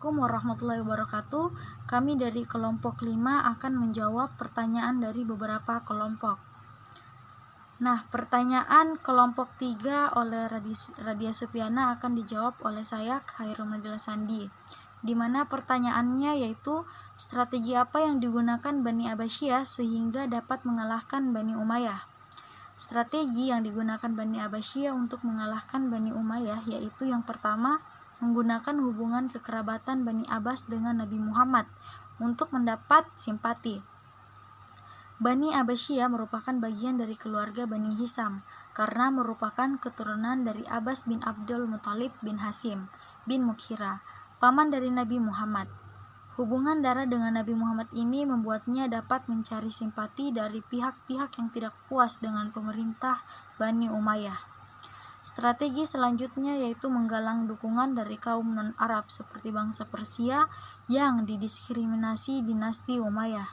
Assalamualaikum warahmatullahi wabarakatuh. Kami dari kelompok 5 akan menjawab pertanyaan dari beberapa kelompok. Nah, pertanyaan kelompok 3 oleh Radia Supiana akan dijawab oleh saya, Khairul Nadila Sandi. Di mana pertanyaannya yaitu, strategi apa yang digunakan Bani Abbasiyah sehingga dapat mengalahkan Bani Umayyah? Strategi yang digunakan Bani Abbasiyah untuk mengalahkan Bani Umayyah yaitu yang pertama, menggunakan hubungan kekerabatan Bani Abbas dengan Nabi Muhammad untuk mendapat simpati. Bani Abbasiyah merupakan bagian dari keluarga Bani Hisam karena merupakan keturunan dari Abbas bin Abdul Muthalib bin Hasim bin Mughirah, paman dari Nabi Muhammad. Hubungan darah dengan Nabi Muhammad ini membuatnya dapat mencari simpati dari pihak-pihak yang tidak puas dengan pemerintah Bani Umayyah. Strategi selanjutnya yaitu menggalang dukungan dari kaum non-Arab seperti bangsa Persia yang didiskriminasi dinasti Umayyah.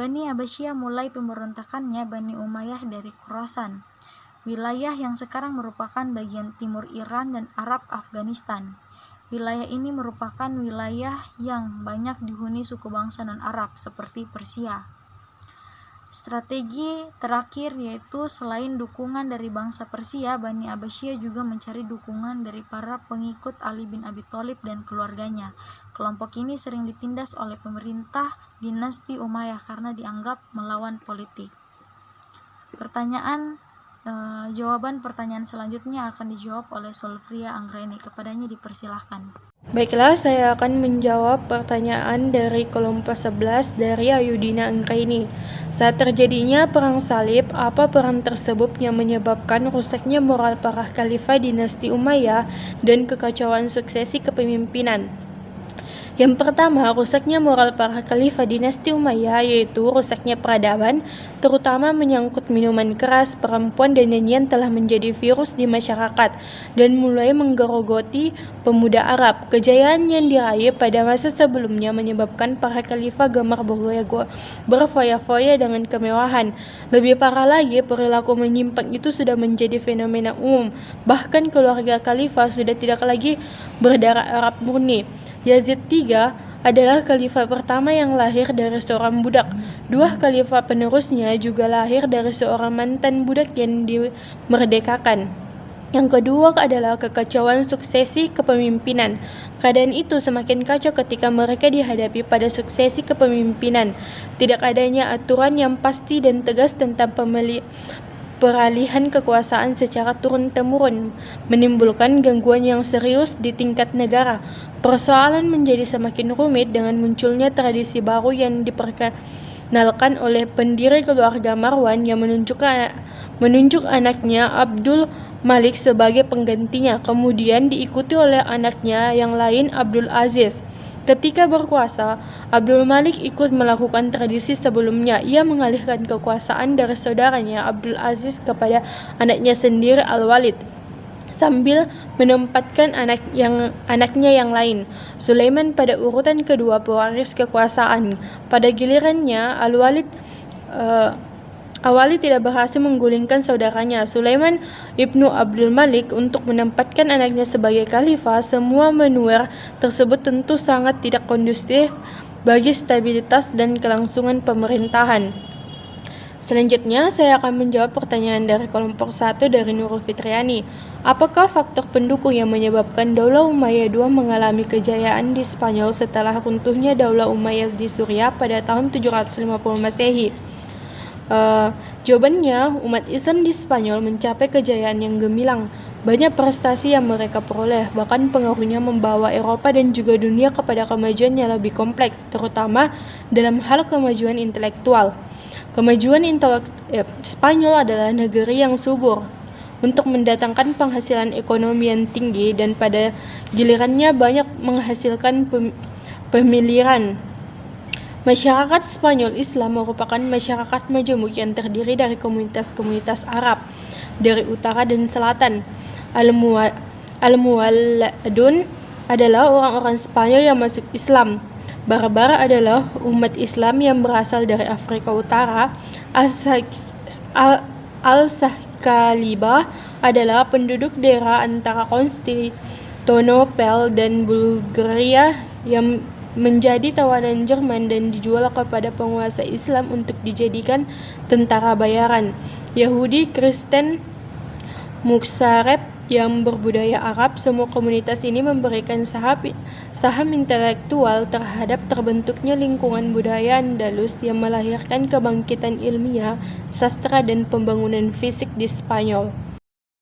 Bani Abbasiyah mulai pemberontakannya Bani Umayyah dari Khurasan, wilayah yang sekarang merupakan bagian timur Iran dan Arab Afghanistan. Wilayah ini merupakan wilayah yang banyak dihuni suku bangsa non-Arab seperti Persia. Strategi terakhir yaitu selain dukungan dari bangsa Persia, Bani Abbasiyah juga mencari dukungan dari para pengikut Ali bin Abi Thalib dan keluarganya. Kelompok ini sering ditindas oleh pemerintah dinasti Umayyah karena dianggap melawan politik. Jawaban pertanyaan selanjutnya akan dijawab oleh Solfria Anggraini. Kepadanya dipersilahkan. Baiklah, saya akan menjawab pertanyaan dari kelompok 11 dari Ayudina Anggraini. Saat terjadinya perang salib, apa peran tersebut yang menyebabkan rusaknya moral para khalifah dinasti Umayyah dan kekacauan suksesi kepemimpinan? Yang pertama, rusaknya moral para khalifah dinasti Umayyah yaitu rusaknya peradaban, terutama menyangkut minuman keras, perempuan dan nyanyian telah menjadi virus di masyarakat dan mulai menggerogoti pemuda Arab. Kejayaan yang diraih pada masa sebelumnya menyebabkan para khalifah gemar berfoya-foya dengan kemewahan. Lebih parah lagi, perilaku menyimpang itu sudah menjadi fenomena umum. Bahkan keluarga khalifah sudah tidak lagi berdarah Arab murni. Yazid III adalah khalifah pertama yang lahir dari seorang budak. Dua khalifah penerusnya juga lahir dari seorang mantan budak yang dimerdekakan. Yang kedua adalah kekacauan suksesi kepemimpinan. Keadaan itu semakin kacau ketika mereka dihadapi pada suksesi kepemimpinan. Tidak adanya aturan yang pasti dan tegas tentang peralihan kekuasaan secara turun-temurun menimbulkan gangguan yang serius di tingkat negara. Persoalan menjadi semakin rumit dengan munculnya tradisi baru yang diperkenalkan oleh pendiri keluarga Marwan yang menunjuk anaknya Abdul Malik sebagai penggantinya, kemudian diikuti oleh anaknya yang lain Abdul Aziz. Ketika berkuasa, Abdul Malik ikut melakukan tradisi sebelumnya. Ia mengalihkan kekuasaan dari saudaranya Abdul Aziz kepada anaknya sendiri Al-Walid, sambil menempatkan anaknya yang lain, Sulaiman, pada urutan kedua pewaris kekuasaan. Pada gilirannya, Al-Walid tidak berhasil menggulingkan saudaranya, Sulaiman ibnu Abdul Malik, untuk menempatkan anaknya sebagai khalifah. Semua manuver tersebut tentu sangat tidak kondusif bagi stabilitas dan kelangsungan pemerintahan. Selanjutnya, saya akan menjawab pertanyaan dari kelompok 1 dari Nurul Fitriani. Apakah faktor pendukung yang menyebabkan Daulah Umayyah II mengalami kejayaan di Spanyol setelah runtuhnya Daulah Umayyah di Suriah pada tahun 750 Masehi? Jawabannya, umat Islam di Spanyol mencapai kejayaan yang gemilang. Banyak prestasi yang mereka peroleh, bahkan pengaruhnya membawa Eropa dan juga dunia kepada kemajuan yang lebih kompleks, terutama dalam hal kemajuan intelektual. Spanyol adalah negeri yang subur untuk mendatangkan penghasilan ekonomi yang tinggi dan pada gilirannya banyak menghasilkan pemilihan. Masyarakat Spanyol Islam merupakan masyarakat majemuk yang terdiri dari komunitas-komunitas Arab dari utara dan selatan. Al-Muwalladun adalah orang-orang Spanyol yang masuk Islam. Barbar adalah umat Islam yang berasal dari Afrika Utara. Al-Sahkalibah adalah penduduk daerah antara Konstantinopel dan Bulgaria yang menjadi tawanan Jerman dan dijual kepada penguasa Islam untuk dijadikan tentara bayaran. Yahudi, Kristen, Muksareb yang berbudaya Arab, semua komunitas ini memberikan saham intelektual terhadap terbentuknya lingkungan budaya Andalus yang melahirkan kebangkitan ilmiah, sastra, dan pembangunan fisik di Spanyol.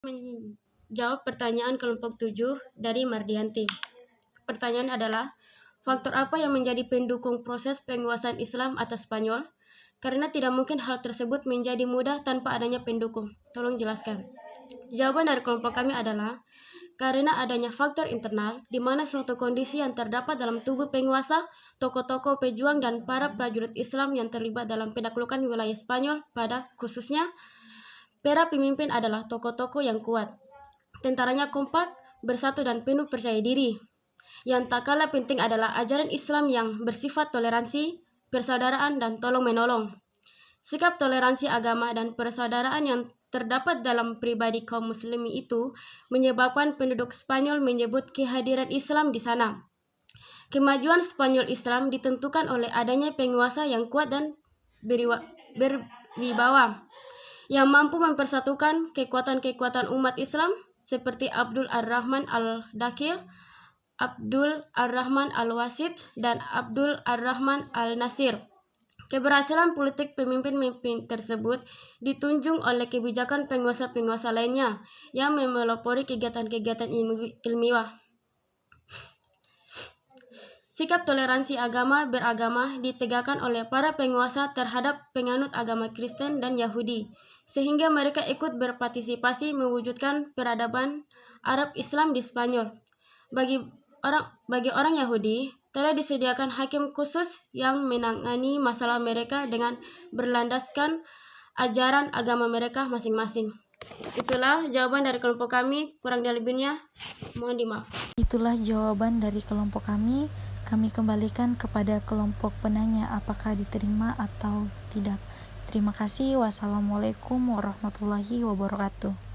Menjawab pertanyaan kelompok 7 dari Mardianti. Pertanyaan adalah, faktor apa yang menjadi pendukung proses penguasaan Islam atas Spanyol? Karena tidak mungkin hal tersebut menjadi mudah tanpa adanya pendukung. Tolong jelaskan. Jawaban dari kelompok kami adalah karena adanya faktor internal, di mana suatu kondisi yang terdapat dalam tubuh penguasa, tokoh-tokoh pejuang, dan para prajurit Islam yang terlibat dalam penaklukan wilayah Spanyol, pada khususnya para pemimpin adalah tokoh-tokoh yang kuat. Tentaranya kompak, bersatu, dan penuh percaya diri. Yang tak kalah penting adalah ajaran Islam yang bersifat toleransi, persaudaraan, dan tolong-menolong. Sikap toleransi agama dan persaudaraan yang terdapat dalam pribadi kaum muslimin itu menyebabkan penduduk Spanyol menyebut kehadiran Islam di sana. Kemajuan Spanyol Islam ditentukan oleh adanya penguasa yang kuat dan berwibawa, yang mampu mempersatukan kekuatan-kekuatan umat Islam seperti Abdul Ar-Rahman Al-Dakhil, Abdul Ar-Rahman Al-Wasid, dan Abdul Ar-Rahman Al-Nasir. Keberhasilan politik pemimpin-pemimpin tersebut ditunjung oleh kebijakan penguasa-penguasa lainnya yang memelopori kegiatan-kegiatan ilmiah. Sikap toleransi agama beragama ditegakkan oleh para penguasa terhadap penganut agama Kristen dan Yahudi, sehingga mereka ikut berpartisipasi mewujudkan peradaban Arab Islam di Spanyol. Bagi orang Yahudi, telah disediakan hakim khusus yang menangani masalah mereka dengan berlandaskan ajaran agama mereka masing-masing. Itulah jawaban dari kelompok kami, kurang dan lebihnya mohon dimaaf. Itulah jawaban dari kelompok kami. Kami kembalikan kepada kelompok penanya apakah diterima atau tidak. Terima kasih. Wassalamualaikum warahmatullahi wabarakatuh.